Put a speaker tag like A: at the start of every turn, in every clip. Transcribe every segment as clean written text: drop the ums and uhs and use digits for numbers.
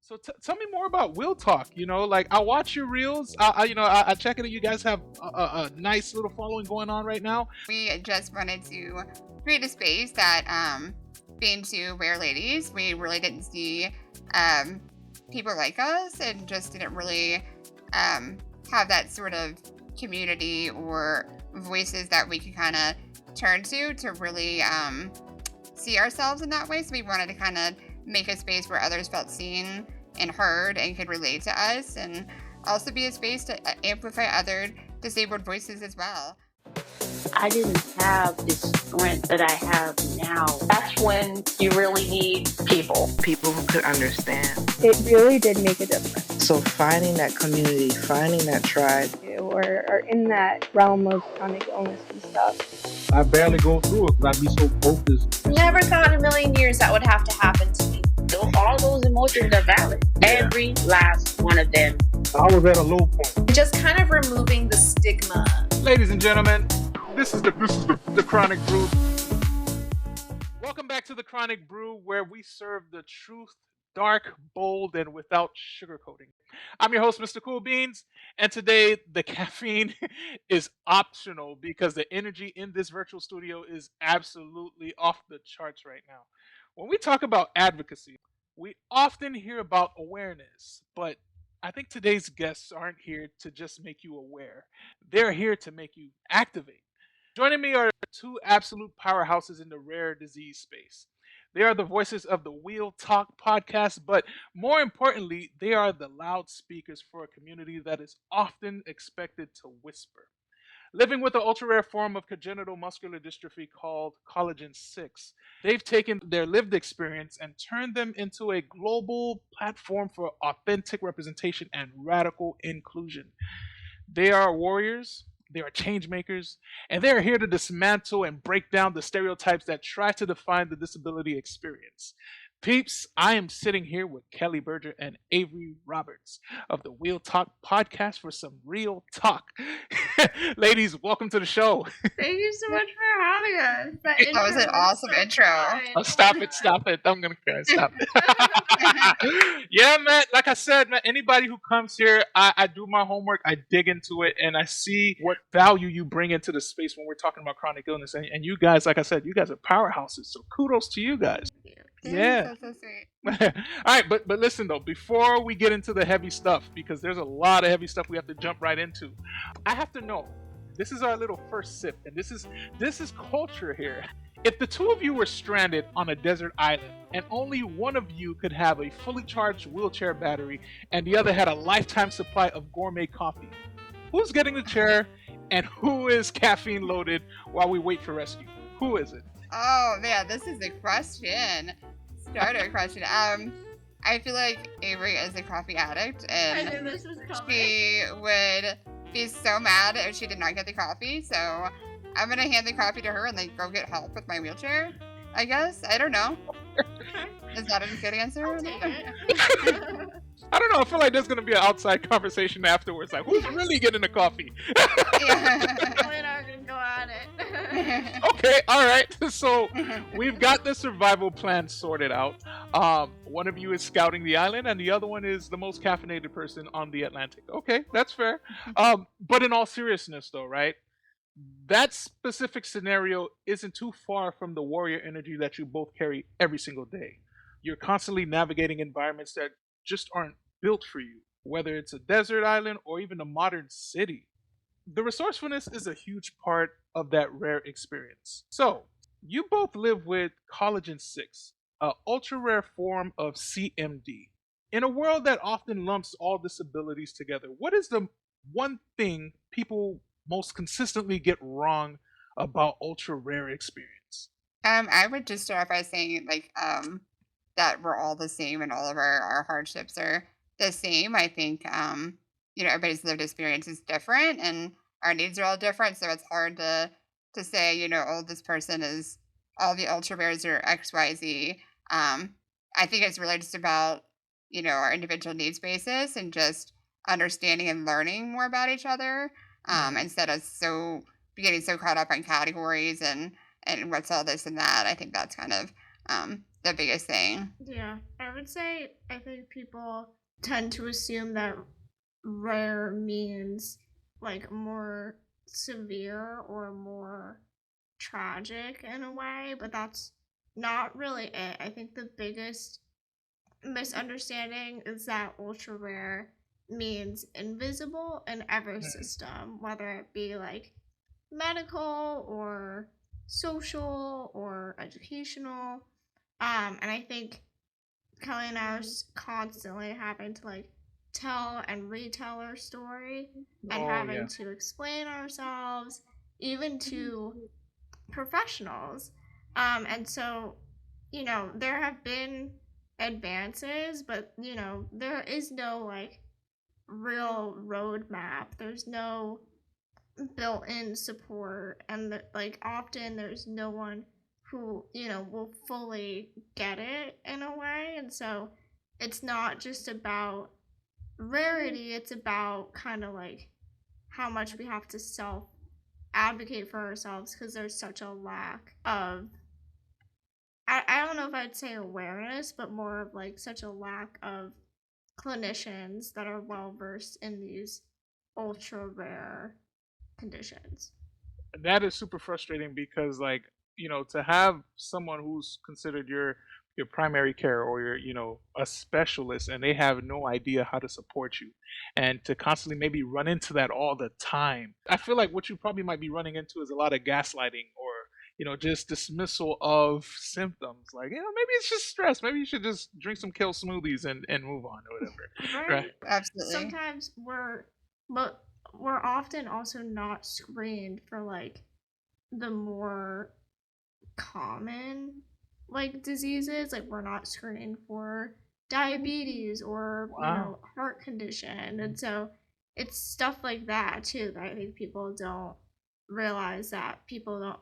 A: So tell me more about Will Talk. Like I watch your reels. I check it. You guys have a nice little following going on right now.
B: We just wanted to create a space that, being two rare ladies, we really didn't see people like us and just didn't really have that sort of community or voices that we could kind of turn to really see ourselves in that way. So we wanted to kind of make a space where others felt seen and heard and could relate to us, and also be a space to amplify other disabled voices as well.
C: I didn't have the strength that I have now. That's when you really need people
D: who could understand.
E: It really did make a difference.
D: So finding that community, finding that tribe.
E: Or are in that realm of chronic illness and stuff.
F: I barely go through it because I be so focused.
G: Never thought in a million years that would have to happen to me.
C: All those emotions are valid. Every last one of them.
F: I was at a low point.
G: Just kind of removing the stigma.
A: Ladies and gentlemen, this is the Chronic Brew. Welcome back to the Chronic Brew, where we serve the truth, dark, bold, and without sugarcoating. I'm your host, Mr. Cool Beans, and today the caffeine is optional because the energy in this virtual studio is absolutely off the charts right now. When we talk about advocacy, we often hear about awareness, but I think today's guests aren't here to just make you aware. They're here to make you activate. Joining me are two absolute powerhouses in the rare disease space. They are the voices of the Wheel Talk podcast, but more importantly, they are the loudspeakers for a community that is often expected to whisper. Living with an ultra-rare form of congenital muscular dystrophy called Collagen 6, they've taken their lived experience and turned them into a global platform for authentic representation and radical inclusion. They are warriors, they are change makers, and they are here to dismantle and break down the stereotypes that try to define the disability experience. Peeps, I am sitting here with Kelly Berger and Avery Roberts of the Wheel Talk podcast for some real talk. Ladies, welcome to the show.
G: Thank you so much for having us.
B: That was an awesome intro.
A: Oh, stop it. I'm going to cry. Stop it. Yeah, man. Like I said, man, anybody who comes here, I do my homework, I dig into it, and I see what value you bring into the space when we're talking about chronic illness. And you guys, like I said, you guys are powerhouses. So kudos to you guys. Yeah.
B: So sweet.
A: All right, but listen though, before we get into the heavy stuff, because there's a lot of heavy stuff we have to jump right into, I have to know. This is our little first sip, and this is culture here. If the two of you were stranded on a desert island, and only one of you could have a fully charged wheelchair battery, and the other had a lifetime supply of gourmet coffee, who's getting the chair, and who is caffeine loaded while we wait for rescue? Who is it?
B: Oh man, this is a question. Starter question. I feel like Avery is a coffee addict, and
G: I knew this was coming.
B: she would be so mad if she did not get the coffee. So I'm gonna hand the coffee to her and then go get help with my wheelchair, I guess. I don't know. Is that a good answer?
G: I'll take it.
A: I don't know. I feel like there's going to be an outside conversation afterwards. Like, who's really getting the coffee?
G: We're not gonna go at it.
A: Okay, all right. So we've got the survival plan sorted out. One of you is scouting the island, and the other one is the most caffeinated person on the Atlantic. Okay, that's fair. But in all seriousness, though, right? That specific scenario isn't too far from the warrior energy that you both carry every single day. You're constantly navigating environments that just aren't built for you, whether it's a desert island or even a modern city. The resourcefulness is a huge part of that rare experience. So, you both live with Collagen 6, an ultra rare form of CMD. In a world that often lumps all disabilities together, what is the one thing people most consistently get wrong about ultra rare experience?
B: I would just start by saying that we're all the same and all of our hardships are the same. I think everybody's lived experience is different and our needs are all different, so it's hard to say, oh, this person is all the ultra rares are XYZ. I think it's really just about our individual needs basis and just understanding and learning more about each other, instead of getting so caught up on categories and what's all this and that. I think that's kind of the biggest thing.
G: Yeah, I would say I think people tend to assume that rare means like more severe or more tragic in a way, but that's not really it. I think the biggest misunderstanding is that ultra rare means invisible in every system, whether it be like medical or social or educational. And I think Kelly and I are constantly having to like tell and retell our story and having to explain ourselves, even to professionals. And so, there have been advances, but, there is no like real roadmap. There's no built-in support, and like often there's no one who will fully get it in a way. And so it's not just about rarity, it's about kind of like how much we have to self advocate for ourselves, because there's such a lack of I don't know if I'd say awareness, but more of like such a lack of clinicians that are well versed in these ultra rare conditions.
A: That is super frustrating because, like, to have someone who's considered your primary care or your a specialist, and they have no idea how to support you, and to constantly maybe run into that all the time. I feel like what you probably might be running into is a lot of gaslighting, or just dismissal of symptoms. Like, maybe it's just stress. Maybe you should just drink some kale smoothies and move on, or whatever. Right?
B: Absolutely.
G: Sometimes we're often also not screened for like the more common like diseases. Like, we're not screened for diabetes or heart condition. And so it's stuff like that too that I think people don't realize, that people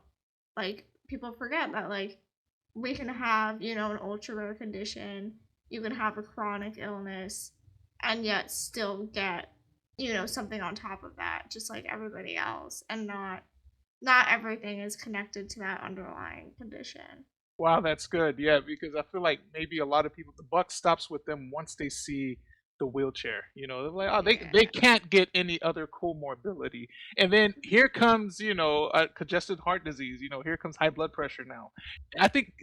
G: forget that like we can have an ultra rare condition, you can have a chronic illness, and yet still get something on top of that, just like everybody else, and not everything is connected to that underlying condition.
A: Wow, that's good. Yeah, because I feel like maybe a lot of people, the buck stops with them once they see the wheelchair. They're like, oh, they can't get any other comorbidity. And then here comes, congested heart disease. Here comes high blood pressure now. I think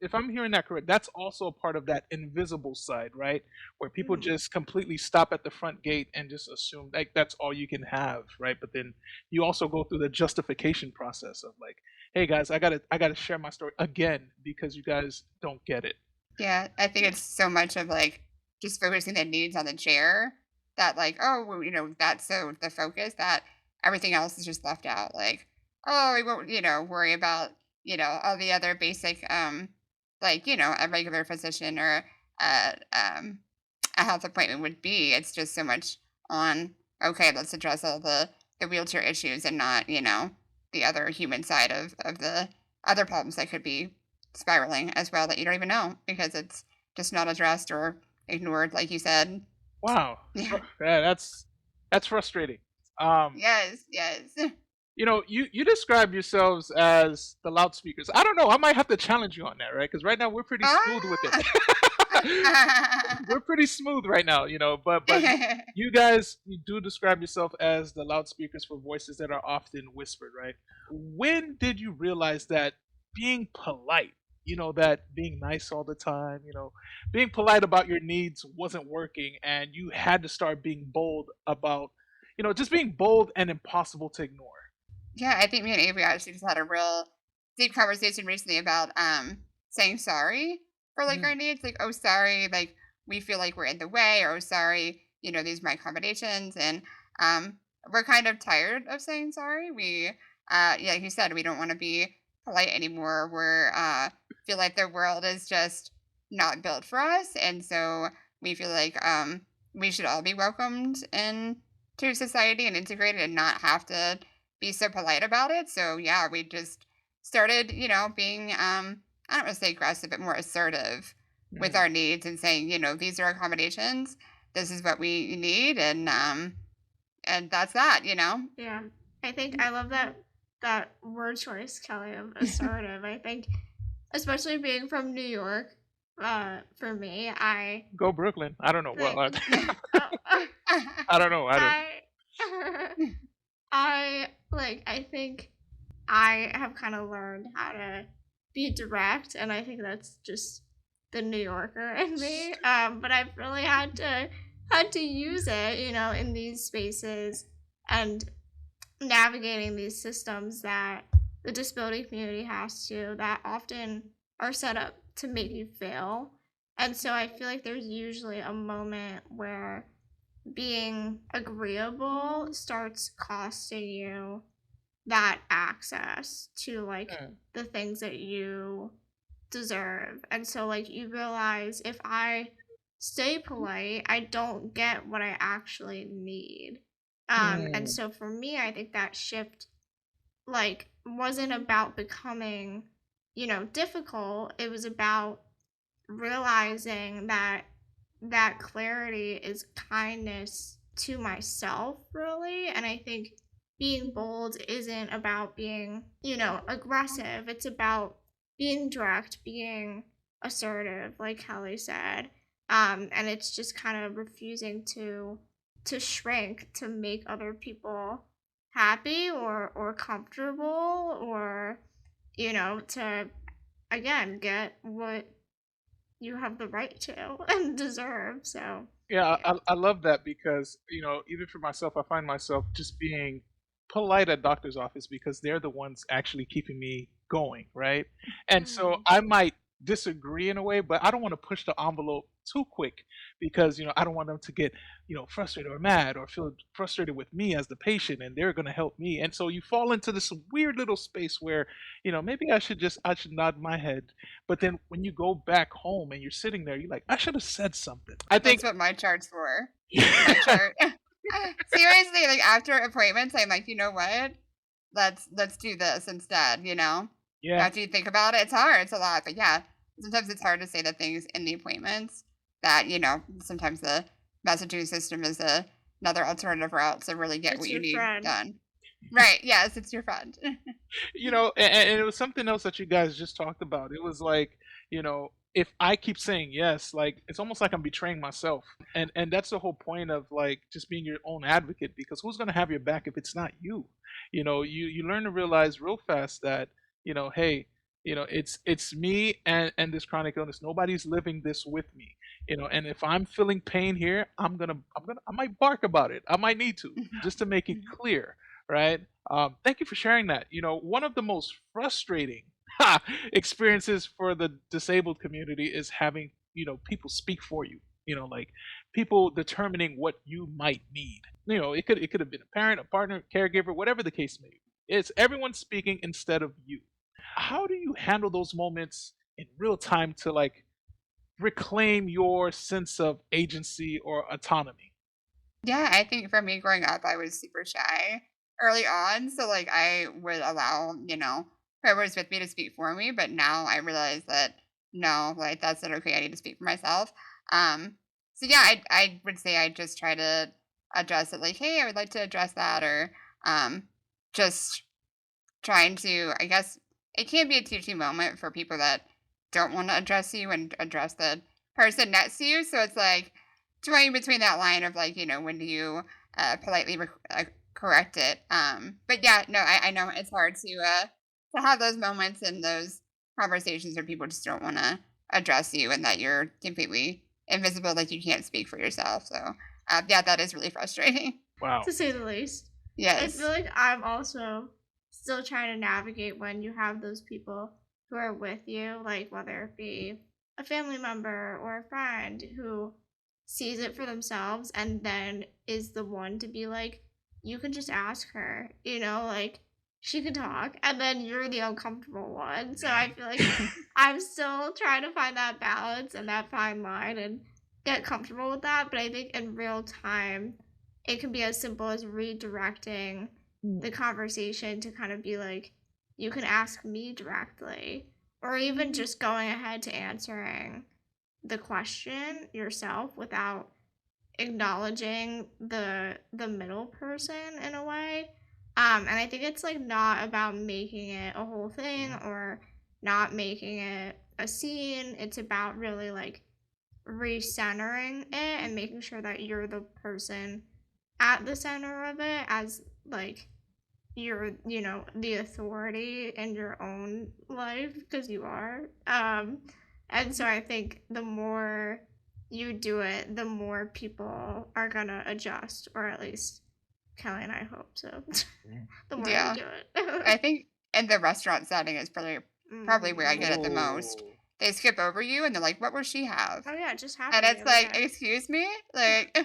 A: if I'm hearing that correct, that's also a part of that invisible side, right? Where people just completely stop at the front gate and just assume like that's all you can have, right? But then you also go through the justification process of like, hey guys, I gotta share my story again because you guys don't get it.
B: Yeah, I think it's so much of like just focusing the needs on the chair that like, oh, well, that's so the focus that everything else is just left out. Like, oh, we won't, worry about, all the other basic, like, a regular physician or a health appointment would be. It's just so much on, okay, let's address all the wheelchair issues and not, the other human side of the other problems that could be spiraling as well that you don't even know because it's just not addressed or ignored, like you said.
A: Wow.
B: Yeah.
A: Yeah, that's frustrating.
B: Yes.
A: You describe yourselves as the loudspeakers. I don't know. I might have to challenge you on that, right? Because right now we're pretty smooth with it. We're pretty smooth right now, but you guys, you do describe yourself as the loudspeakers for voices that are often whispered, right? When did you realize that being polite, that being nice all the time, being polite about your needs wasn't working, and you had to start being bold about, just being bold and impossible to ignore?
B: Yeah, I think me and Avery actually just had a real deep conversation recently about saying sorry for like our needs. Like, oh, sorry, like we feel like we're in the way, or oh, sorry, these are my accommodations. And we're kind of tired of saying sorry. We yeah, like you said, we don't want to be polite anymore. We're feel like the world is just not built for us. And so we feel like we should all be welcomed into society and integrated and not have to be so polite about it. So yeah, we just started, being I don't want to say aggressive, but more assertive with our needs and saying, these are accommodations. This is what we need, and that's that.
G: Yeah, I think I love that word choice, Kelly, of assertive. I think especially being from New York, for me, I
A: Go Brooklyn. I don't know. Well,
G: think
A: I don't know. I don't.
G: I I think I have kind of learned how to be direct, and I think that's just the New Yorker in me. But I've really had to use it, in these spaces and navigating these systems that the disability community has to, that often are set up to make you fail. And so I feel like there's usually a moment where being agreeable starts costing you that access to like the things that you deserve. And so like you realize, if I stay polite, I don't get what I actually need. And so for me, I think that shift like wasn't about becoming, difficult. It was about realizing that clarity is kindness to myself, really. And I think being bold isn't about being, aggressive. It's about being direct, being assertive, like Kelly said. And it's just kind of refusing to shrink to make other people happy or comfortable, or to again get what you have the right to and deserve. So
A: Yeah, I love that because, even for myself, I find myself just being polite at doctor's office because they're the ones actually keeping me going, right? And so I might disagree in a way, but I don't want to push the envelope too quick because, I don't want them to get, frustrated or mad or feel frustrated with me as the patient, and they're going to help me. And so you fall into this weird little space where, maybe I should nod my head. But then when you go back home and you're sitting there, you're like, I should have said something. I think
B: That's what my chart's for. My chart. Seriously, like after appointments, I'm like, you know what? Let's do this instead,
A: yeah.
B: After you think about it, it's hard. It's a lot. But yeah, sometimes it's hard to say the things in the appointments that, sometimes the messaging system is another alternative route to really get what you need done. Right. Yes, it's your friend.
A: And it was something else that you guys just talked about. It was like, if I keep saying yes, like it's almost like I'm betraying myself. And that's the whole point of like just being your own advocate, because who's gonna have your back if it's not you? You learn to realize real fast that, hey, it's me and this chronic illness. Nobody's living this with me. And if I'm feeling pain here, I might bark about it. I might need to, just to make it clear, right? Thank you for sharing that. One of the most frustrating experiences for the disabled community is having, people speak for you. Like people determining what you might need. It could have been a parent, a partner, caregiver, whatever the case may be. It's everyone speaking instead of you. How do you handle those moments in real time to like reclaim your sense of agency or autonomy?
B: Yeah, I think for me growing up, I was super shy early on. So like I would allow, whoever was with me to speak for me. But now I realize that no, like that's not okay. I need to speak for myself. So yeah, I would say I just try to address it like, hey, I would like to address that, or just trying to, I guess it can be a teaching moment for people that don't want to address you and address the person next to you. So it's like toying between that line of like, when do you politely correct it. But yeah, no, I know it's hard to have those moments and those conversations where people just don't want to address you and that you're completely invisible, like you can't speak for yourself. So yeah, that is really frustrating.
A: Wow.
G: To say the least.
B: Yes.
G: I feel like I'm also still trying to navigate when you have those people who are with you, like whether it be a family member or a friend who sees it for themselves and then is the one to be like, you can just ask her, like she can talk, and then you're the uncomfortable one. So I feel like I'm still trying to find that balance and that fine line and get comfortable with that. But I think in real time, it can be as simple as redirecting the conversation to kind of be like, you can ask me directly, or even just going ahead to answering the question yourself without acknowledging the middle person in a way. And I think it's like not about making it a whole thing or not making it a scene. It's about really like recentering it and making sure that you're the person at the center of it, as like you're, you know, the authority in your own life, because you are. And so I think the more you do it, the more people are gonna adjust, or at least Kelly and I hope so. The more
B: Yeah.
G: you do it.
B: I think in the restaurant setting is probably where I get it the most.
A: Ooh.
B: They skip over you and they're like, "What will she have?"
G: Oh yeah, it just
B: And
G: happened the
B: it's
G: other
B: like,
G: day.
B: "Excuse me?" Like,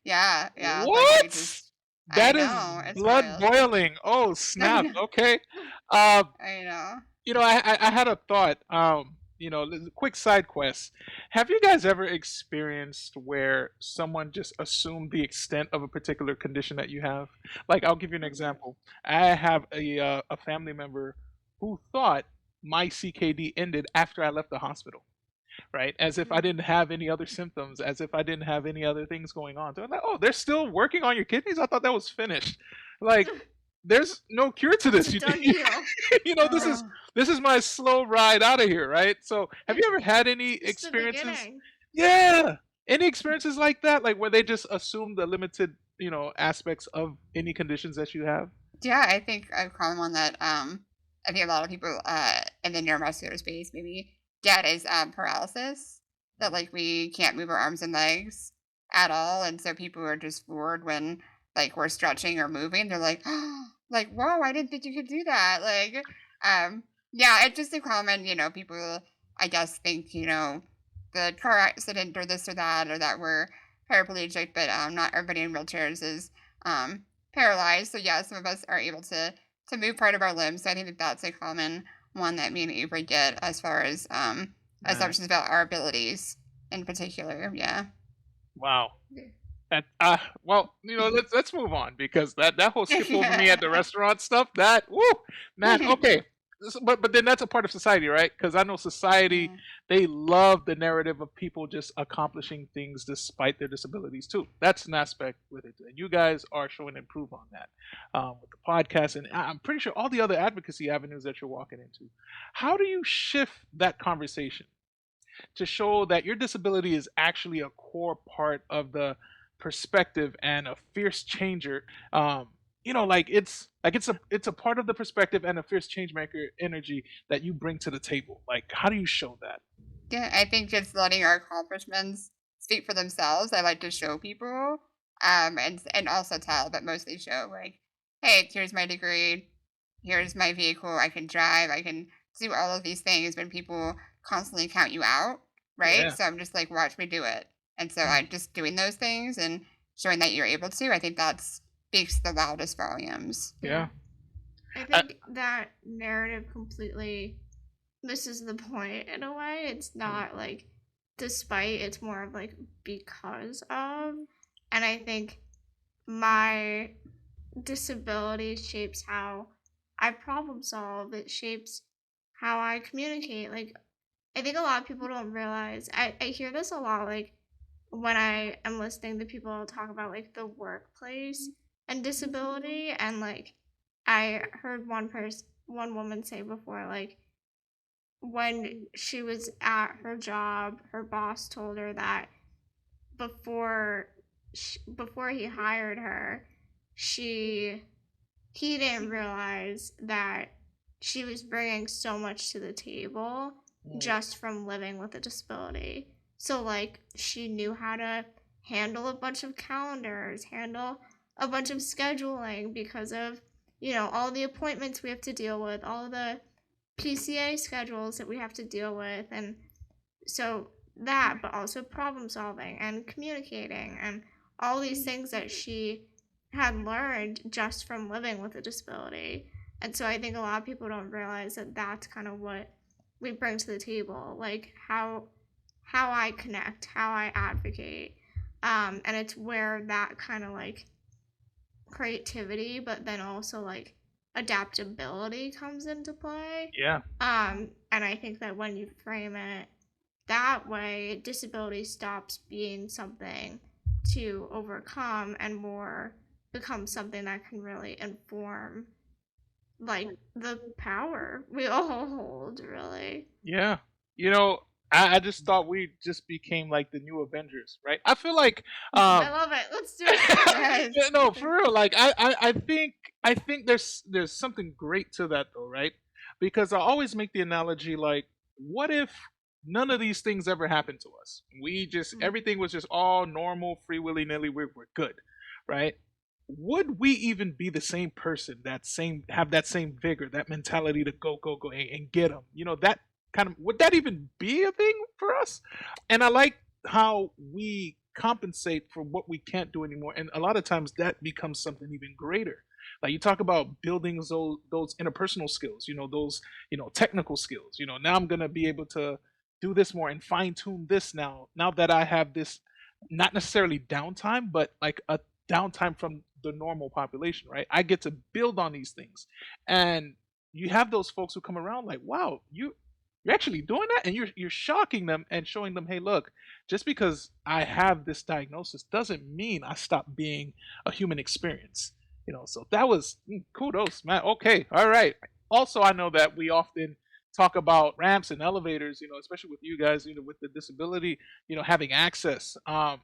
B: yeah, like they
A: What?
B: just. I
A: That is
B: know it's
A: blood
B: wild.
A: boiling. Oh,
B: I
A: snap.
B: know.
A: Okay.
B: I know.
A: You know, I had a thought. You know, quick side quest. Have you guys ever experienced where someone just assumed the extent of a particular condition that you have? Like, I'll give you an example. I have a family member who thought my CKD ended after I left the hospital, right? As if I didn't have any other symptoms, as if I didn't have any other things going on. So I'm like, oh, they're still working on your kidneys? I thought that was finished. Like, there's no cure to this.
G: It's a done deal.
A: You know, this is my slow ride out of here, right? So, have you ever had any
G: It's the
A: experiences?
G: beginning.
A: Yeah, any experiences like that, like where they just assume the limited, you know, aspects of any conditions that you have?
B: Yeah, I think a common one that I think a lot of people in the neuromuscular space maybe get is paralysis. That like we can't move our arms and legs at all, and so people are just floored when like we're stretching or moving. They're like, oh, like whoa, I didn't think you could do that. Like, yeah, it's just a common, you know, people I guess think, you know, the car accident or this or that we're paraplegic, but not everybody in wheelchairs is paralyzed. So yeah, some of us are able to move part of our limbs. So I think that that's a common one that me and Avery get as far as assumptions about our abilities in particular. Yeah.
A: Wow. That well, you know, let's move on, because that whole skip over me at the restaurant stuff, that woo, man. Okay, but then that's a part of society, right? Because I know society,
B: Yeah.
A: they love the narrative of people just accomplishing things despite their disabilities too. That's an aspect with it, and you guys are showing improve on that with the podcast, and I'm pretty sure all the other advocacy avenues that you're walking into. How do you shift that conversation to show that your disability is actually a core part of the perspective and a fierce changer? You know, like it's a part of the perspective and a fierce change maker energy that you bring to the table. Like, how do you show that?
B: Yeah, I think just letting our accomplishments speak for themselves. I like to show people, and also tell, but mostly show. Like, hey, here's my degree, here's my vehicle. I can drive. I can do all of these things. When people constantly count you out, right?
A: Yeah.
B: So I'm just like, watch me do it. And so I just doing those things and showing that you're able to. I think that speaks the loudest volumes.
A: Yeah.
G: I think that narrative completely misses the point in a way. It's not like despite, it's more of like because of. And I think my disability shapes how I problem solve. It shapes how I communicate. Like, I think a lot of people don't realize, I hear this a lot, like when I am listening to people talk about like the workplace and disability, and like I heard one woman say before, like when she was at her job, her boss told her that before he hired her, he didn't realize that she was bringing so much to the table just from living with a disability. So like she knew how to handle a bunch of calendars, handle a bunch of scheduling because of, you know, all the appointments we have to deal with, all the PCA schedules that we have to deal with. And so that, but also problem solving and communicating and all these things that she had learned just from living with a disability. And so I think a lot of people don't realize that that's kind of what we bring to the table, like how I connect, how I advocate. And it's where that kind of like creativity, but then also like adaptability comes into play.
A: Yeah.
G: And I think that when you frame it that way, disability stops being something to overcome and more becomes something that can really inform like the power we all hold, really.
A: Yeah. You know, I just thought we just became like the new Avengers, right? I feel like
G: I love it. Let's do it.
B: Yes.
A: yeah, no, for real. Like I think there's something great to that though, right? Because I always make the analogy like, what if none of these things ever happened to us? We just everything was just all normal, free willy nilly. We're good, right? Would we even be the same person? That same have that same vigor, that mentality to go and get them? You know that kind of would that even be a thing for us? And I like how we compensate for what we can't do anymore, and a lot of times that becomes something even greater. Like you talk about building those interpersonal skills, those technical skills. Now I'm gonna be able to do this more and fine tune this now that I have this, not necessarily downtime, but like a downtime from the normal population, right? I get to build on these things, and you have those folks who come around like, wow, you're actually doing that, and you're shocking them and showing them, hey, look, just because I have this diagnosis doesn't mean I stop being a human experience. So that was kudos, man. Okay, all right. Also, I know that we often talk about ramps and elevators, especially with you guys, with the disability, having access. I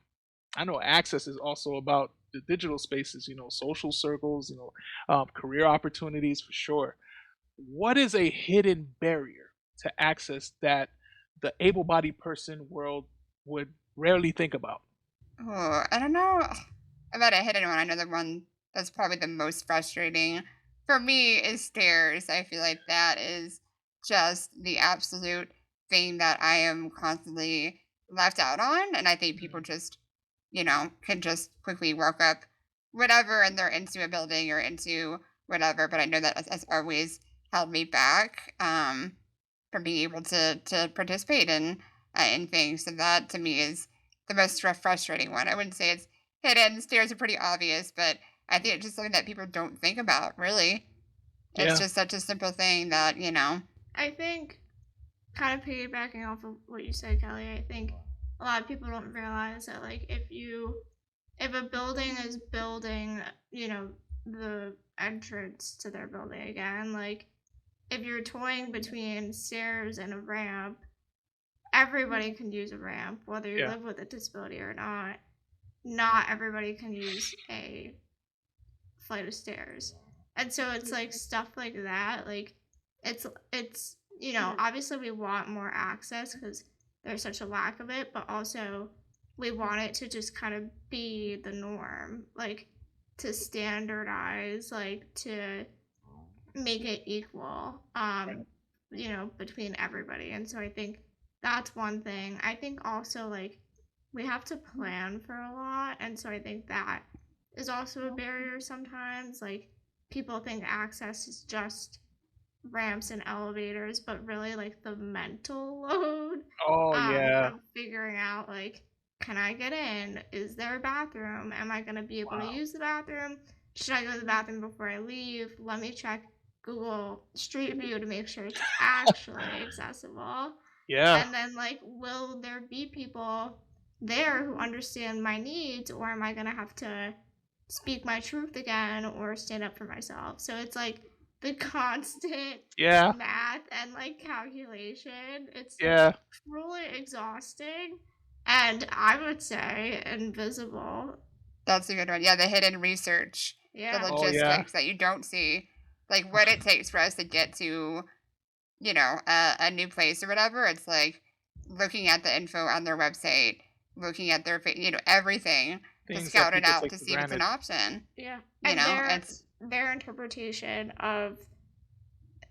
A: know access is also about the digital spaces, social circles, career opportunities for sure. What is a hidden barrier to access that the able-bodied person world would rarely think about?
B: Oh, I don't know about a hidden one. I know the one that's probably the most frustrating for me is stairs. I feel like that is just the absolute thing that I am constantly left out on. And I think people just, can just quickly walk up whatever and they're into a building or into whatever. But I know that has always held me back from being able to participate in things. So that to me is the most frustrating one. I wouldn't say it's hidden. Stairs are pretty obvious, but I think it's just something that people don't think about, really.
A: Yeah.
B: It's just such a simple thing that,
G: I think, kind of piggybacking off of what you said, Kelly, I think a lot of people don't realize that, like, if a building is building, the entrance to their building again, like, if you're toying between stairs and a ramp, everybody can use a ramp, whether you live with a disability or not. Not everybody can use a flight of stairs. And so it's like stuff like that. Like it's obviously we want more access because there's such a lack of it, but also we want it to just kind of be the norm, like to standardize, like to make it equal, between everybody. And so I think that's one thing. I think also like we have to plan for a lot, and so I think that is also a barrier sometimes. Like people think access is just ramps and elevators, but really like the mental load of figuring out like, can I get in? Is there a bathroom? Am I going to be able to use the bathroom? Should I go to the bathroom before I leave? Let me check Google Street View to make sure it's actually accessible.
A: Yeah.
G: And then like, will there be people there who understand my needs, or am I going to have to speak my truth again or stand up for myself? So it's like the constant math and like calculation. It's truly exhausting, and I would say invisible.
B: That's a good one. Yeah, the hidden research, the logistics that you don't see, like what it takes for us to get to, a new place or whatever. It's like looking at the info on their website, looking at their, everything to scout it out to see if it's an option.
G: Yeah,
B: it's
G: their interpretation of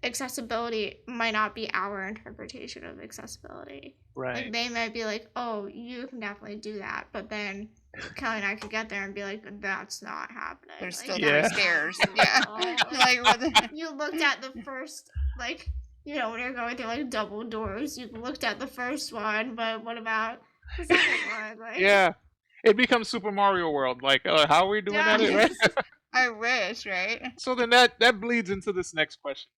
G: accessibility might not be our interpretation of accessibility.
A: Right.
G: Like they might be like, oh, you can definitely do that, but then Kelly and I could get there and be like, that's not happening.
B: There's
G: like,
B: still stairs. Yeah.
G: Like, you looked at the first, like, when you're going through like double doors, you looked at the first one, but what about the second one? Like,
A: yeah. It becomes Super Mario World. Like, how are we doing at it, right?
B: I wish, right?
A: So then that bleeds into this next question.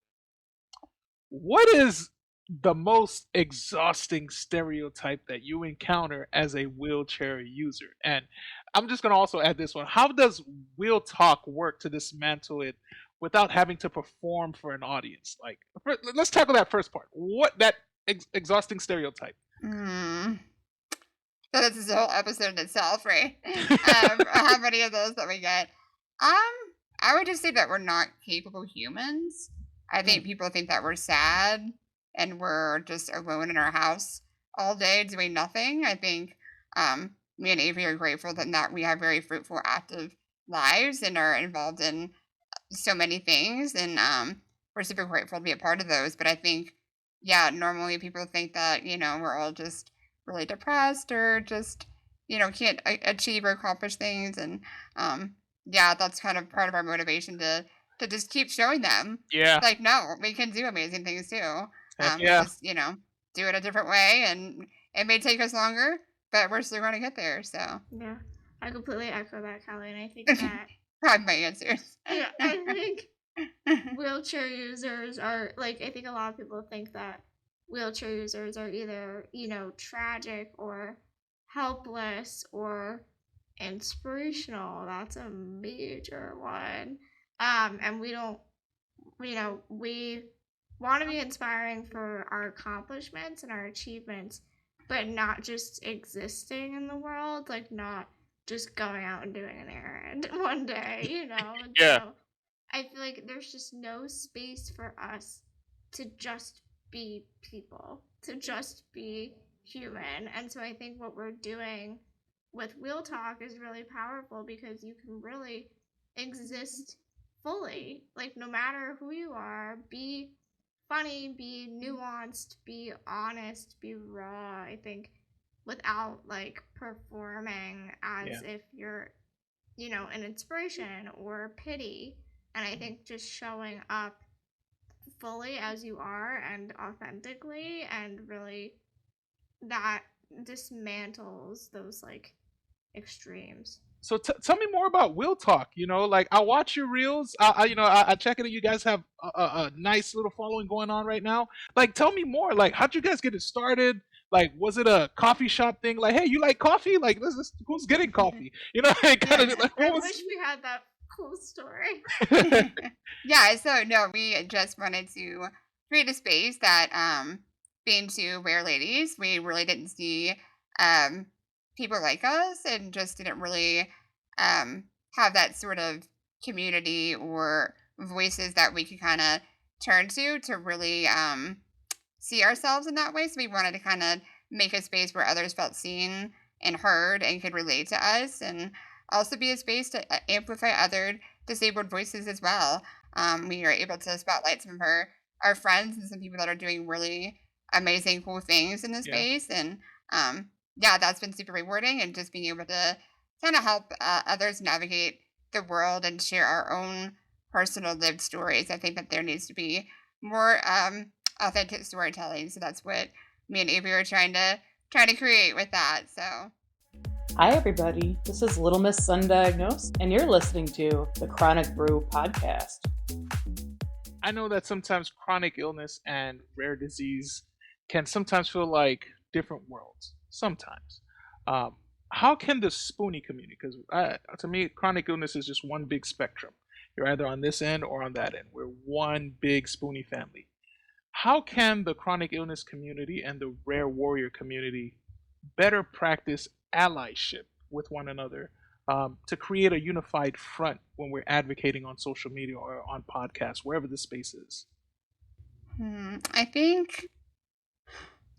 A: What is the most exhausting stereotype that you encounter as a wheelchair user? And I'm just going to also add this one. How does Wheel Talk work to dismantle it without having to perform for an audience? Like, let's tackle that first part. What that exhausting stereotype?
B: So this is a whole episode in itself, right? How many of those that we get? I would just say that we're not capable humans. I think people think that we're sad and we're just alone in our house all day doing nothing. I think me and Avery are grateful that we have very fruitful, active lives and are involved in so many things, and we're super grateful to be a part of those. But I think, yeah, normally people think that we're all just really depressed or just can't achieve or accomplish things, and yeah, that's kind of part of our motivation to just keep showing them,
A: Yeah.
B: like, no, we can do amazing things too.
A: Heck
B: We
A: yeah.
B: just do it a different way, and it may take us longer, but we're still going to get there. So
G: Yeah, I completely echo that, Kelly, and I think that
B: probably my answers.
G: yeah, I think wheelchair users are like, I think a lot of people think that wheelchair users are either tragic or helpless or inspirational. That's a major one. And we don't, we want to be inspiring for our accomplishments and our achievements, but not just existing in the world, like not just going out and doing an errand one day. And
A: Yeah.
G: so I feel like there's just no space for us to just be people, to just be human. And so I think what we're doing with Wheel Talk is really powerful, because you can really exist fully, like no matter who you are, be funny, be nuanced, be honest, be raw. I think without like performing as if you're an inspiration or pity. And I think just showing up fully as you are and authentically, and really that dismantles those like extremes.
A: So tell me more about Will Talk. Like, I watch your reels. I check it out. You guys have a nice little following going on right now. Like, tell me more. Like, how'd you guys get it started? Like, was it a coffee shop thing? Like, hey, you like coffee? Like, who's getting coffee? Kind of like,
G: I
A: what was?
G: wish we had that cool story.
B: Yeah, so no, we just wanted to create a space that being two rare ladies, we really didn't see people like us, and just didn't really have that sort of community or voices that we could kind of turn to really see ourselves in that way. So we wanted to kind of make a space where others felt seen and heard and could relate to us, and also be a space to amplify other disabled voices as well. We are able to spotlight some of our friends and some people that are doing really amazing, cool things in this space. And yeah, that's been super rewarding, and just being able to kind of help others navigate the world and share our own personal lived stories. I think that there needs to be more authentic storytelling. So that's what me and Avery are trying to create with that. So
H: hi everybody, this is Little Miss Undiagnosed, and you're listening to the Chronic Brew podcast.
A: I know that sometimes chronic illness and rare disease can sometimes feel like different worlds. Sometimes. How can the Spoonie community, because to me, chronic illness is just one big spectrum. You're either on this end or on that end. We're one big Spoonie family. How can the chronic illness community and the rare warrior community better practice allyship with one another to create a unified front when we're advocating on social media or on podcasts, wherever the space is?
B: I think,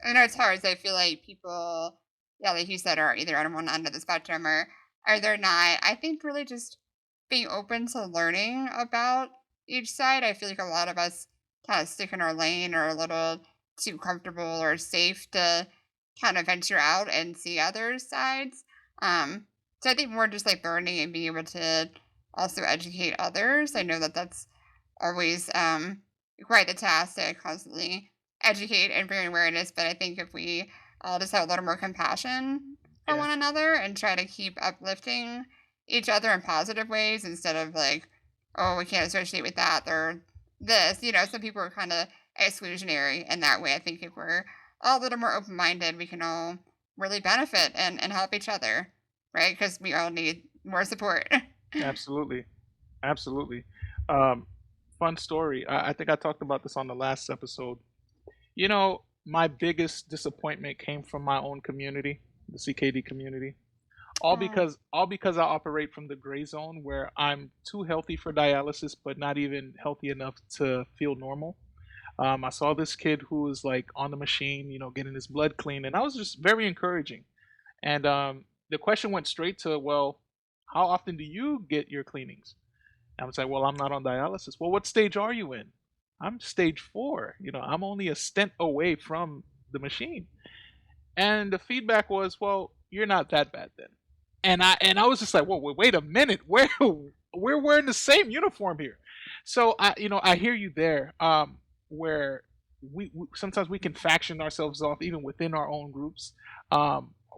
B: I know it's hard. So I feel like people, yeah, like you said, are either on one end of the spectrum or they're not. I think really just being open to learning about each side. I feel like a lot of us kind of stick in our lane, or a little too comfortable or safe to kind of venture out and see other sides. So I think more just like learning and being able to also educate others. I know that that's always quite the task to constantly educate and bring awareness, but I think if we all just have a little more compassion for one another and try to keep uplifting each other in positive ways, instead of like, oh, we can't associate with that or this, some people are kind of exclusionary in that way. I think if we're all a little more open-minded, we can all really benefit and help each other, right? Because we all need more support.
A: Absolutely. fun story. I think I talked about this on the last episode. My biggest disappointment came from my own community, the CKD community.
G: Oh,
A: All because I operate from the gray zone where I'm too healthy for dialysis, but not even healthy enough to feel normal. I saw this kid who was like on the machine, getting his blood clean, and I was just very encouraging. And the question went straight to, well, how often do you get your cleanings? I was like, well, I'm not on dialysis. Well, what stage are you in? I'm stage 4. I'm only a stent away from the machine. And the feedback was, well, you're not that bad then. And I was just like, whoa, wait a minute, we're wearing the same uniform here. So I hear you there, where we sometimes we can faction ourselves off even within our own groups.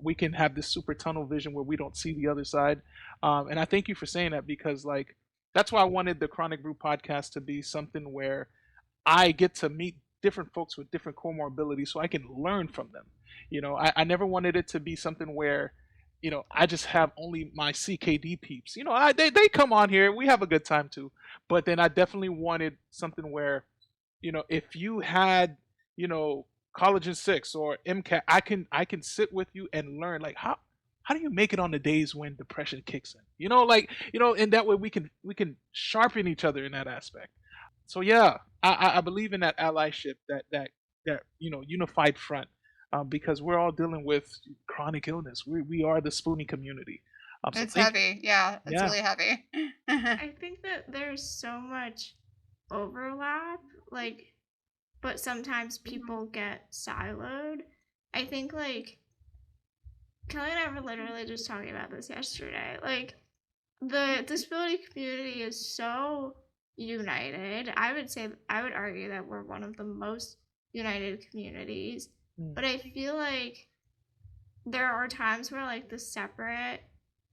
A: We can have this super tunnel vision where we don't see the other side. And I thank you for saying that, because like that's why I wanted the Chronic Brew podcast to be something where I get to meet different folks with different comorbidities so I can learn from them. I never wanted it to be something where, I just have only my CKD peeps. They come on here, we have a good time too. But then I definitely wanted something where, if you had, collagen 6 or MCAT, I can sit with you and learn like how do you make it on the days when depression kicks in? And that way we can sharpen each other in that aspect. So yeah, I believe in that allyship, that unified front, because we're all dealing with chronic illness. We are the Spoonie community. So
B: It's heavy. Yeah, it's
A: yeah,
B: really heavy.
G: I think that there's so much overlap, like, but sometimes people get siloed. I think, like, Kelly and I were literally just talking about this yesterday. Like, the disability community is so united. I would argue that we're one of the most united communities.
A: Mm.
G: But I feel like there are times where like the separate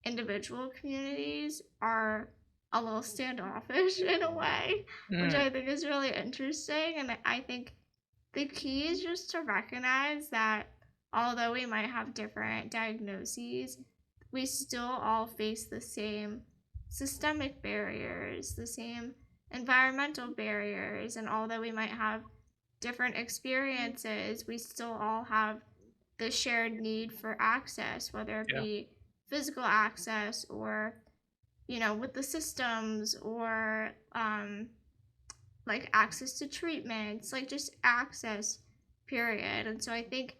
G: individual communities are a little standoffish in a way, which I think is really interesting. And I think the key is just to recognize that although we might have different diagnoses, we still all face the same systemic barriers, the same environmental barriers, and although we might have different experiences, we still all have the shared need for access, whether it
A: yeah,
G: be physical access or, with the systems, or like access to treatments, like just access, period. And so I think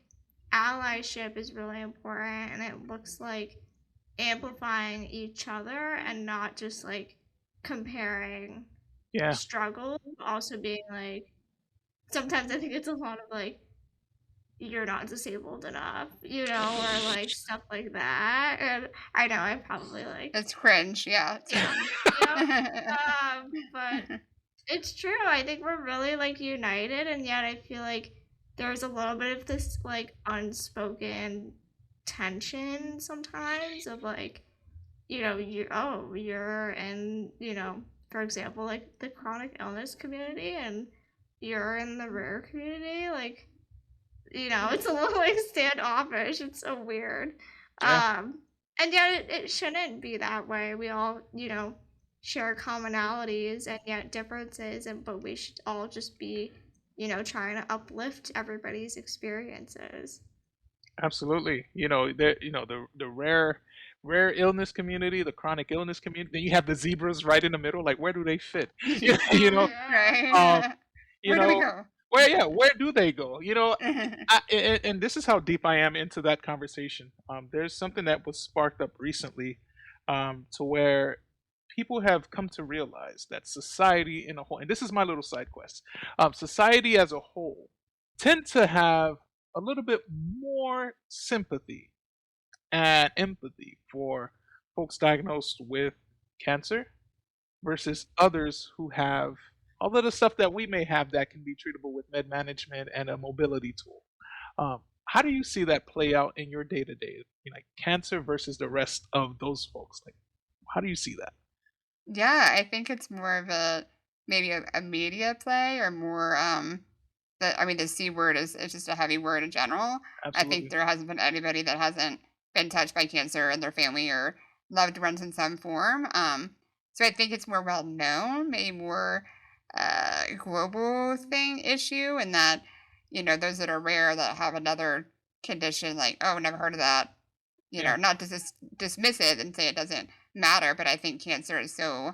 G: allyship is really important, and it looks like amplifying each other and not just like comparing
A: yeah,
G: struggles, also being like, sometimes I think it's a lot of like, you're not disabled enough, or like stuff like that. And I know I probably like,
B: It's cringe. Yeah, it's
G: but it's true. I think we're really like united, and yet I feel like there's a little bit of this like unspoken tension sometimes of like, you're in, for example, like the chronic illness community, and you're in the rare community, like, it's a little like standoffish. It's so weird.
A: yeah.
G: And yet it shouldn't be that way. We all, share commonalities and yet differences, but we should all just be, trying to uplift everybody's experiences.
A: Absolutely. The rare illness community, the chronic illness community. Then you have the zebras right in the middle. Like, where do they fit? you know, um,
B: right.
A: you
B: Where do we
A: know,
B: go?
A: where do they go? And this is how deep I am into that conversation. There's something that was sparked up recently, to where people have come to realize that society in a whole, and this is my little side quest, society as a whole tend to have a little bit more sympathy and empathy for folks diagnosed with cancer versus others who have all of the stuff that we may have that can be treatable with med management and a mobility tool. How do you see that play out in your day to day, like cancer versus the rest of those folks? Like, how do you see that?
B: Yeah, I think it's more of maybe a media play, or more the C word is, it's just a heavy word in general. I think
A: Absolutely.
B: there hasn't been anybody that hasn't been touched by cancer in their family or loved ones in some form. So I think it's more well known, maybe more global issue, and that, those that are rare that have another condition, like, oh, never heard of that,
A: Yeah.
B: not to dismiss it and say it doesn't matter, but I think cancer is so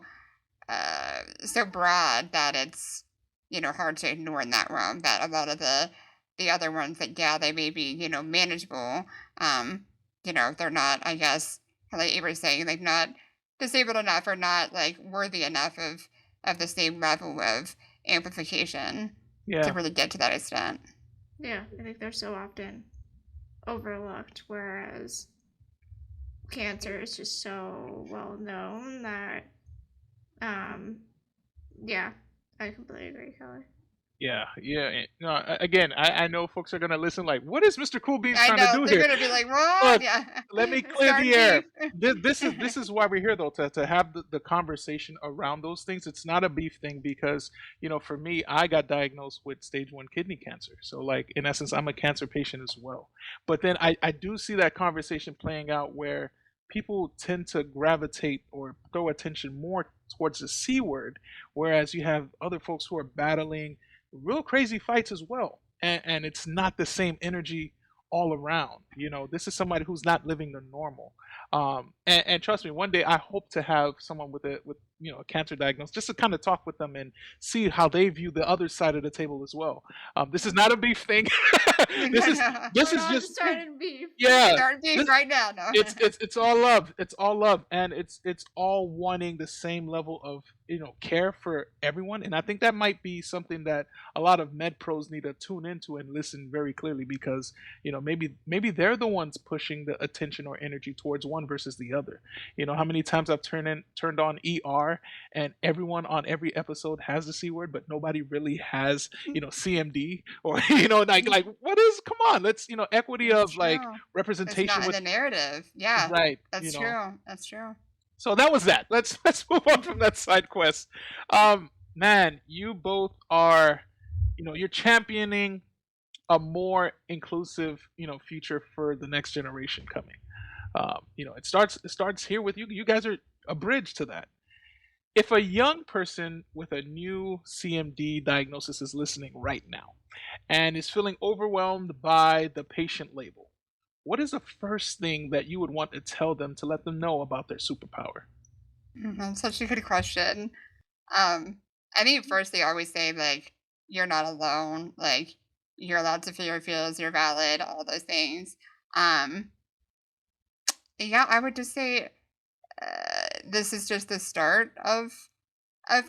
B: broad that it's, hard to ignore in that realm, that a lot of the other ones that, yeah, they may be, manageable, they're not, I guess, like Avery's saying, like, not disabled enough or not like worthy enough of the same level of amplification to
A: Yeah.
B: really get to that extent.
G: Yeah, I think they're so often overlooked, whereas cancer is just so well known that, yeah, I completely agree, Kelly.
A: Yeah. No, again, I know folks are gonna listen like, what is Mr. Cool Beans
B: I
A: trying to
B: know
A: do
B: they're
A: here?
B: gonna be like, what?
A: Look,
B: Yeah.
A: let me clear
B: Starting
A: the air.
B: beef.
A: This is why we're here though, to have the conversation around those things. It's not a beef thing because, for me, I got diagnosed with stage 1 kidney cancer. So like in essence, I'm a cancer patient as well. But then I do see that conversation playing out where people tend to gravitate or throw attention more towards the C word, whereas you have other folks who are battling real crazy fights as well. And it's not the same energy all around. This is somebody who's not living the normal. And trust me, one day I hope to have someone with a cancer diagnosis just to kind of talk with them and see how they view the other side of the table as well. This is not a beef thing. this is
G: We're not
A: just
G: starting beef.
A: yeah.
B: Starting beef
A: This,
B: right now. No.
A: it's all love. It's all love, and it's all wanting the same level of care for everyone. And I think that might be something that a lot of med pros need to tune into and listen very clearly, because maybe they're the ones pushing the attention or energy towards one versus the other. How many times I've turned on ER and everyone on every episode has the C word, but nobody really has CMD or like what is, come on, let's equity
B: That's
A: of like
B: true. It's
A: representation
B: not in
A: with
B: the narrative. Yeah,
A: right.
B: that's true. That's true.
A: So that was that. Let's move on from that side quest. Man, you both are, you're championing a more inclusive, future for the next generation coming. It starts here with you. You guys are a bridge to that. If a young person with a new CMD diagnosis is listening right now and is feeling overwhelmed by the patient label, what is the first thing that you would want to tell them to let them know about their superpower?
B: That's such a good question. I think first they always say, like, you're not alone. Like, you're allowed to feel your feels. You're valid. All those things. Um, yeah, I would just say this is just the start of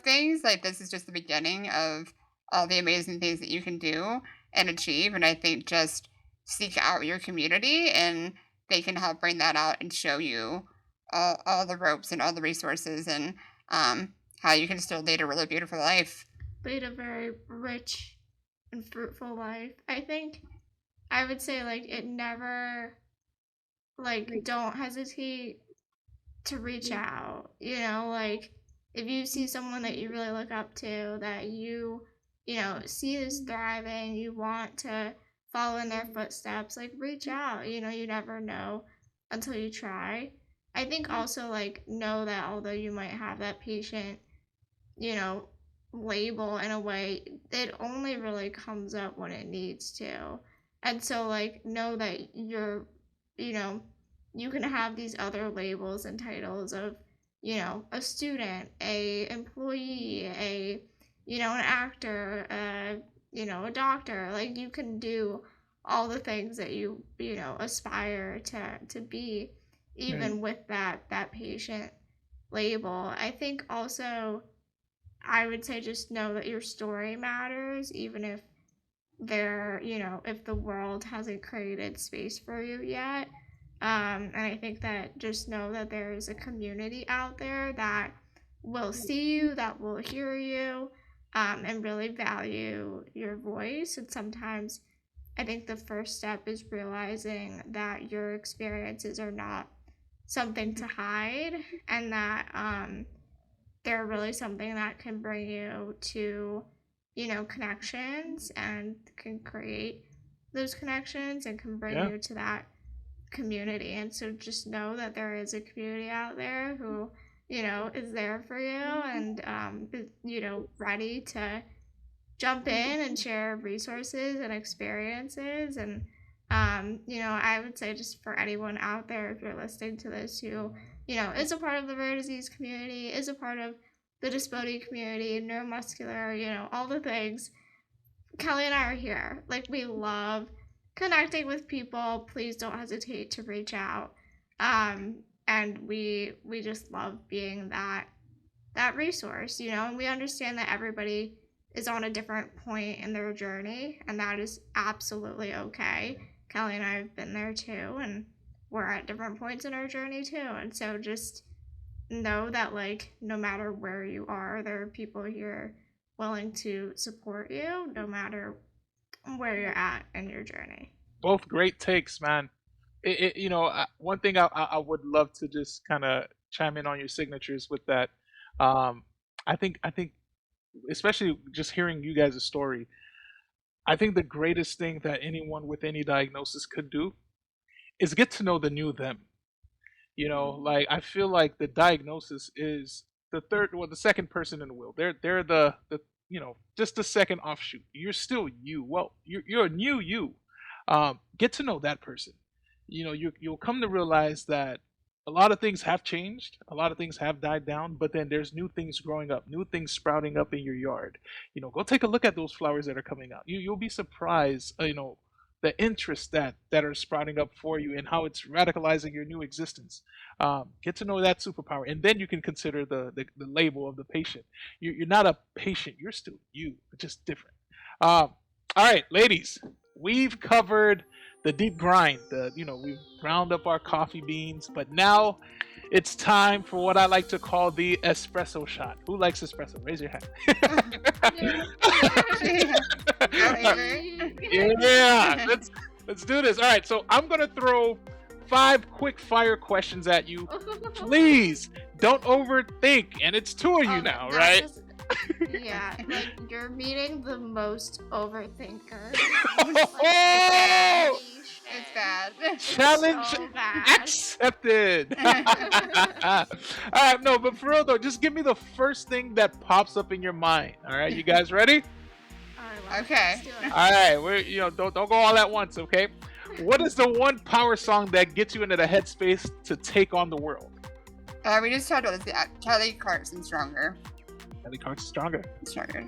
B: things. Like, this is just the beginning of all the amazing things that you can do and achieve. And I think just seek out your community, and they can help bring that out and show you all the ropes and all the resources, and how you can still lead a really beautiful life.
G: Lead a very rich and fruitful life. I think I would say, like, it never, like, don't hesitate to reach out. Like, if you see someone that you really look up to, that you see is thriving, you want to follow in their footsteps, like, reach out. You never know until you try. I think also, like, know that although you might have that patient, label in a way, it only really comes up when it needs to. And so, like, know that you're, you can have these other labels and titles of, a student, a employee, an actor, a doctor. Like, you can do all the things that you aspire to be, even with that patient label. I think also I would say just know that your story matters, even if if the world hasn't created space for you yet. And I think that just know that there is a community out there that will see you, that will hear you, and really value your voice. And sometimes I think the first step is realizing that your experiences are not something to hide, and that they're really something that can bring you to, connections, and can create those connections, and can bring you to that community. And so just know that there is a community out there who is there for you and, is, ready to jump in and share resources and experiences. And, I would say just for anyone out there, if you're listening to this who, is a part of the rare disease community, is a part of the dyspody community, neuromuscular, all the things, Kelly and I are here. Like, we love connecting with people. Please don't hesitate to reach out. And we just love being that resource, and we understand that everybody is on a different point in their journey, and that is absolutely okay. Kelly and I have been there too, and we're at different points in our journey too. And so just know that, like, no matter where you are, there are people here willing to support you, no matter where you're at in your journey.
A: Both great takes, man. One thing I would love to just kind of chime in on your signatures with that. I think especially just hearing you guys' story, I think the greatest thing that anyone with any diagnosis could do is get to know the new them. Like, I feel like the diagnosis is the second person in the wheel. They're the just the second offshoot. You're still you. Well, you're a new you. Get to know that person. You'll come to realize that a lot of things have changed, a lot of things have died down, but then there's new things growing up, new things sprouting up in your yard. Go take a look at those flowers that are coming out. You'll be surprised, the interest that are sprouting up for you and how it's radicalizing your new existence. Get to know that superpower, and then you can consider the label of the patient. You're not a patient, you're still you, but just different. All right, ladies, we've covered the deep grind. We've ground up our coffee beans, but now it's time for what I like to call the espresso shot. Who likes espresso? Raise your hand. Yeah, let's do this. All right, so I'm gonna throw 5 quick fire questions at you. Please don't overthink, and it's 2 of you now, right?
G: Yeah, like, you're meeting the most overthinker.
A: Oh!
B: It's bad.
A: Challenge
G: so bad.
A: accepted. All right, no, but for real though, just give me the first thing that pops up in your mind. All right, you guys ready?
B: Okay.
G: All
A: right, we're don't go all at once, okay? What is the one power song that gets you into the headspace to take on the world?
B: We just talked about this. Kelly Clarkson, Stronger.
A: Kelly Clarkson, Stronger.
B: Stronger.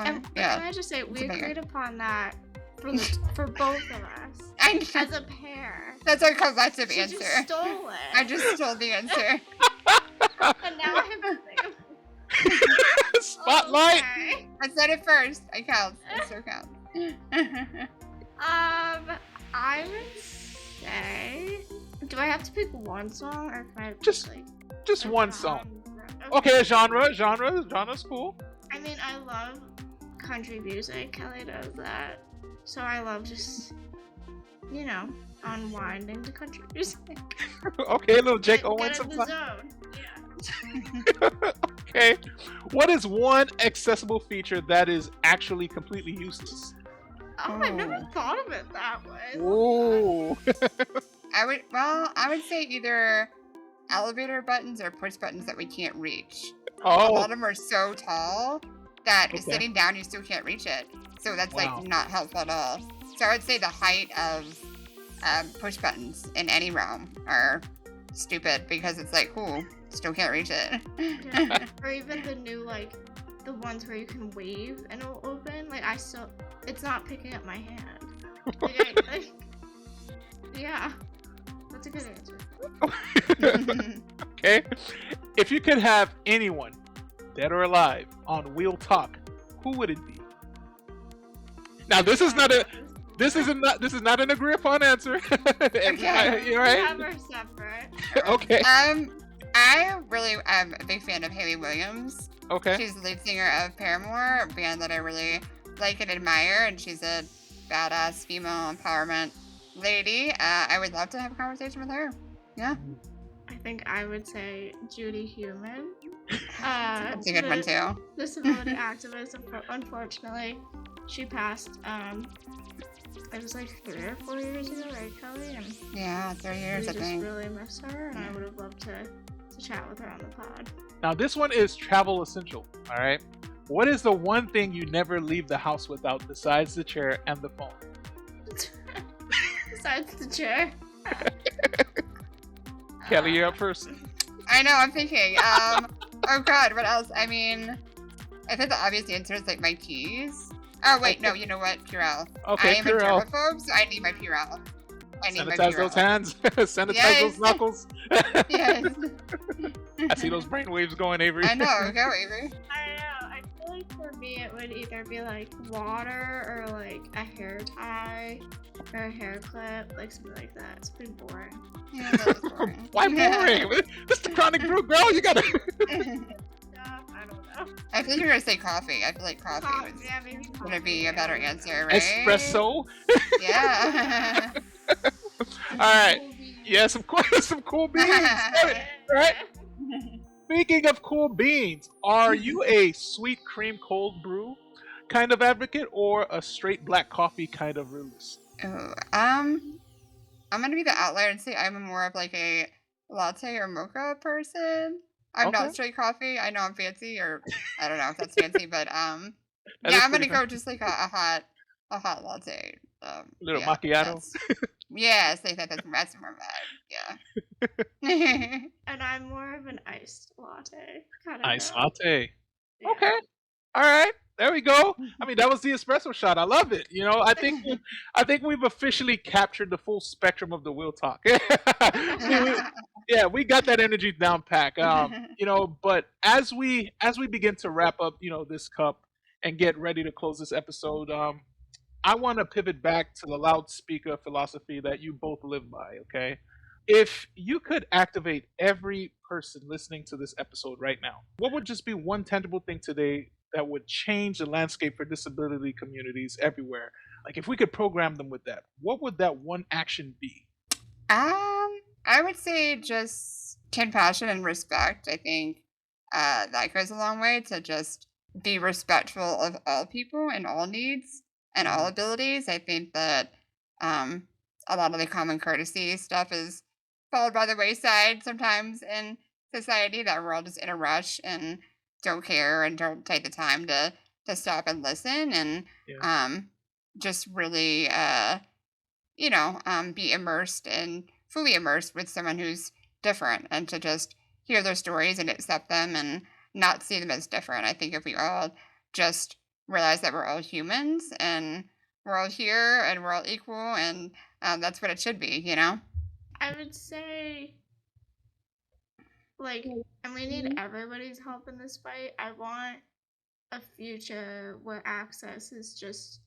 G: And
B: Yeah.
G: can I just say, we
B: It's a banger.
G: agreed upon that for both of us as a pair.
B: That's our collective
G: She
B: answer.
G: just stole it.
B: I just stole the answer.
G: And now I have to think.
A: Spotlight.
G: Okay.
B: I said it first. I count. It still counts.
G: I would say, do I have to pick one song, or can I
A: Just
G: like
A: one song. Okay, genre's cool.
G: I mean, I love country music. Kelly does that. So I love just, unwinding to country music.
A: Okay, a little Jake
G: Get
A: Owen
G: in the
A: sometimes.
G: zone. Yeah.
A: Okay, what is one accessible feature that is actually completely useless?
G: Oh, I never thought of it that way.
A: Ooh.
B: I would say either elevator buttons or push buttons that we can't reach. A
A: Oh,
B: lot of them are so tall that
A: Okay.
B: sitting down you still can't reach it. So that's
A: Wow.
B: like not helpful at all. So I would say the height of push buttons in any realm are stupid because it's like, still can't reach it.
G: Yeah. Or even the new, like, the ones where you can wave and it'll open. Like, it's not picking up my hand. Yeah. That's a good answer.
A: Okay. If you could have anyone, dead or alive, on Wheel Talk, who would it be? Now, this is not an agreed upon answer.
B: Okay.
A: You
G: We
A: right?
G: have our separate.
A: Okay.
B: I really am a big fan of Hayley Williams.
A: Okay.
B: She's the lead singer of Paramore, a band that I really like and admire, and she's a badass female empowerment lady. I would love to have a conversation with her. Yeah.
G: I think I would say Judy Human.
B: That's a good one too.
G: Disability activist. Unfortunately, she passed. It was like 3 or 4 years ago, right, Kelly? And
B: Yeah, 3 years,
G: we
B: I
G: just
B: think.
G: really miss her, and I would have loved to to chat with her on the pod.
A: Now, this one is travel essential. All right. What is the one thing you never leave the house without besides the chair and the phone?
G: Besides the chair.
A: Kelly, you're up first.
B: I know, I'm thinking. Oh god, what else? I mean, I think the obvious answer is like my keys. Oh wait, no, you know what? Purell.
A: Okay,
B: I am
A: Purell.
B: a germaphobe, so I need my Purell. I need my
A: Sanitize
B: Purell.
A: those hands. Sanitize those knuckles.
B: Yes.
A: I see those brain waves going, Avery.
B: I know, go Avery.
G: I don't know. I feel like for me it would either be like water or like a hair tie or a hair clip, like something like that. It's pretty boring.
B: Yeah, that was boring.
A: Why boring? This is the Chronic Brew, girl. You gotta.
G: I don't know.
B: I think you're gonna say coffee. I feel like coffee was
G: Yeah, maybe coffee.
B: gonna be a better answer, right?
A: Espresso.
B: Yeah.
A: All right. Yes, of course, some cool beans. Right. Speaking of cool beans, are you a sweet cream cold brew kind of advocate or a straight black coffee kind of realist?
B: Oh, I'm gonna be the outlier and say I'm more of like a latte or mocha person. I'm
A: Okay.
B: not straight coffee. I know I'm fancy, or I don't know if that's fancy, but
A: That
B: yeah,
A: is
B: I'm
A: pretty
B: gonna go just like a hot latte.
A: Little
B: yeah,
A: macchiato.
B: yes, I think that's more vibe. Yeah.
G: And I'm more of an iced latte kind of
A: Iced
G: girl.
A: latte.
G: Yeah.
A: Okay. All right. There we go. I mean, that was the espresso shot. I love it. You know, I think we've officially captured the full spectrum of the Will Talk. Yeah, we got that energy down pack. You know, but as we begin to wrap up, you know, this cup and get ready to close this episode, I want to pivot back to the loudspeaker philosophy that you both live by. Okay. If you could activate every person listening to this episode right now, what would just be one tangible thing today that would change the landscape for disability communities everywhere? Like if we could program them with that, what would that one action be?
B: I would say just compassion and respect. I think that goes a long way to just be respectful of all people and all needs and all abilities. I think that a lot of the common courtesy stuff is followed by the wayside sometimes in society, that we're all just in a rush and don't care and don't take the time to stop and listen and just really be immersed and fully immersed with someone who's different and to just hear their stories and accept them and not see them as different. I think if we all just realize that we're all humans and we're all here and we're all equal and that's what it should be, you know?
G: I would say, like, and we need everybody's help in this fight. I want a future where access is just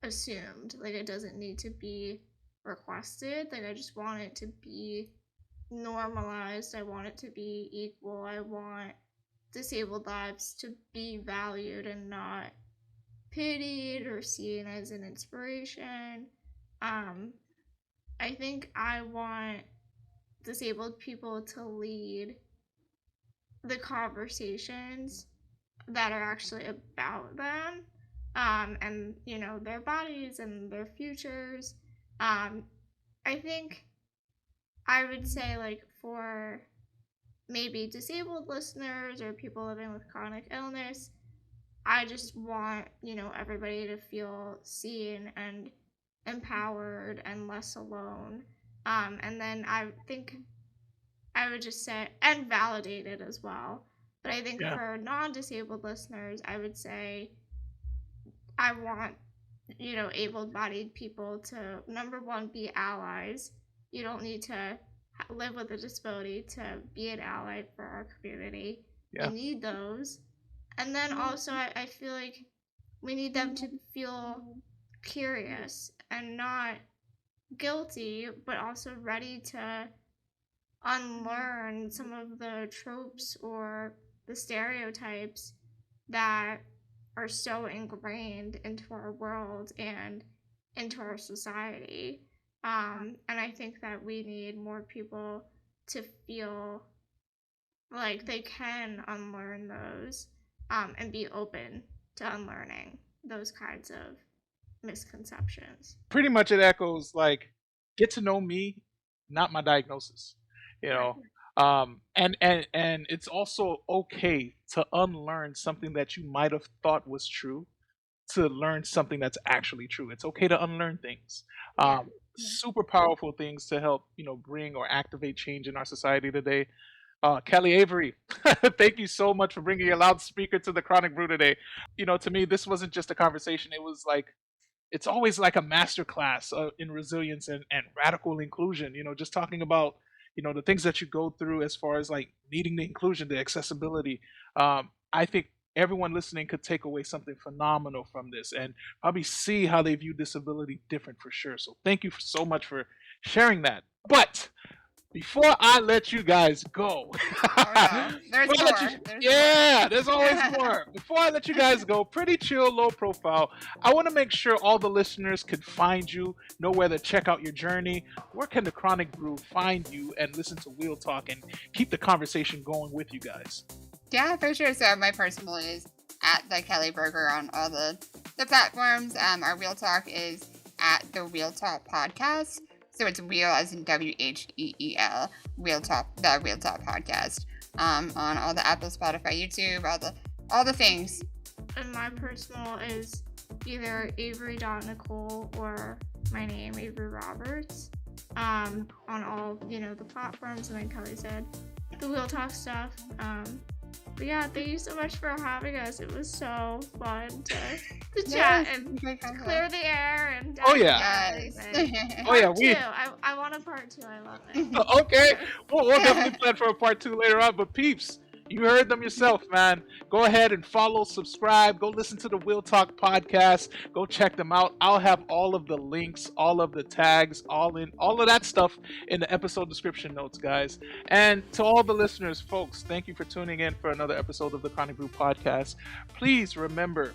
G: assumed. Like, it doesn't need to be requested. Like, I just want it to be normalized. I want it to be equal. I want disabled lives to be valued and not pitied or seen as an inspiration. I think I want disabled people to lead the conversations that are actually about them, and, you know, their bodies and their futures. I think I would say, like, for maybe disabled listeners or people living with chronic illness, I just want, you know, everybody to feel seen and empowered and less alone. And then I think I would just say, and validated as well. But I think for non-disabled listeners, I would say I want, you know, able-bodied people to, number one, be allies. You don't need to live with a disability to be an ally for our community.
A: Yeah.
G: You need those. And then also, I feel like we need them to feel curious and not guilty, but also ready to unlearn some of the tropes or the stereotypes that are so ingrained into our world and into our society. And I think that we need more people to feel like they can unlearn those, and be open to unlearning those kinds of misconceptions.
A: Pretty much it echoes like, get to know me, not my diagnosis. You know, And it's also okay to unlearn something that you might have thought was true to learn something that's actually true. It's okay to unlearn things.
B: Yeah.
A: Super powerful things to help, bring or activate change in our society today. Kelly Avery, thank you so much for bringing your loudspeaker to the Chronic Brew today. To me, this wasn't just a conversation. It was like, it's always like a master class in resilience and radical inclusion. Just talking about, the things that you go through as far as like needing the inclusion, the accessibility. I think everyone listening could take away something phenomenal from this and probably see how they view disability different for sure. So thank you so much for sharing that. But before I let you guys go,
B: Oh, no. There's
A: before I let
B: more.
A: you-
B: There's
A: yeah, there's always more. Before I let you guys go, pretty chill, low profile. I want to make sure all the listeners can find you, know where to check out your journey. Where can the Chronic Brew find you and listen to Wheel Talk and keep the conversation going with you guys?
B: Yeah, for sure. So my personal is at the Kelly Berger on all the platforms. Our Wheel Talk is at the Wheel Talk Podcast. So it's wheel as in WHEEL, Wheel Talk, the Wheel Talk Podcast. On all the Apple, Spotify, YouTube, all the things.
G: And my personal is either Avery.Nicole or my name, Avery Roberts. On all, the platforms, and then Kelly said the Wheel Talk stuff. But yeah, thank you so much for having us. It was so fun to chat and clear the air and
A: Oh, yeah.
B: Yes.
A: Oh, yeah,
G: Part two. I want a part 2. I love it.
A: Okay, we'll definitely plan for a part 2 later on. But peeps, you heard them yourself, man. Go ahead and follow, subscribe, go listen to the Wheel Talk podcast. Go check them out. I'll have all of the links, all of the tags, all of that stuff in the episode description notes, guys. And to all the listeners, folks, thank you for tuning in for another episode of the Chronic Brew podcast. Please remember,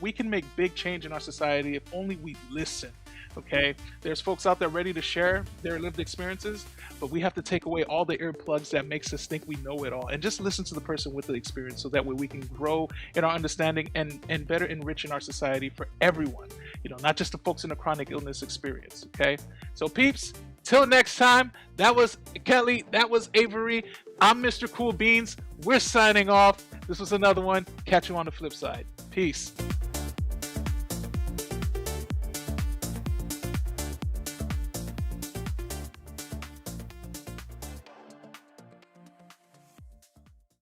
A: we can make big change in our society if only we listen. Okay, there's folks out there ready to share their lived experiences, but we have to take away all the earplugs that makes us think we know it all and just listen to the person with the experience, so that way we can grow in our understanding and better enrich in our society for everyone, not just the folks in the chronic illness experience. Okay, so peeps, till next time, that was Kelly, that was Avery, I'm Mr. Cool Beans, we're signing off. This was another one. Catch you on the flip side. Peace.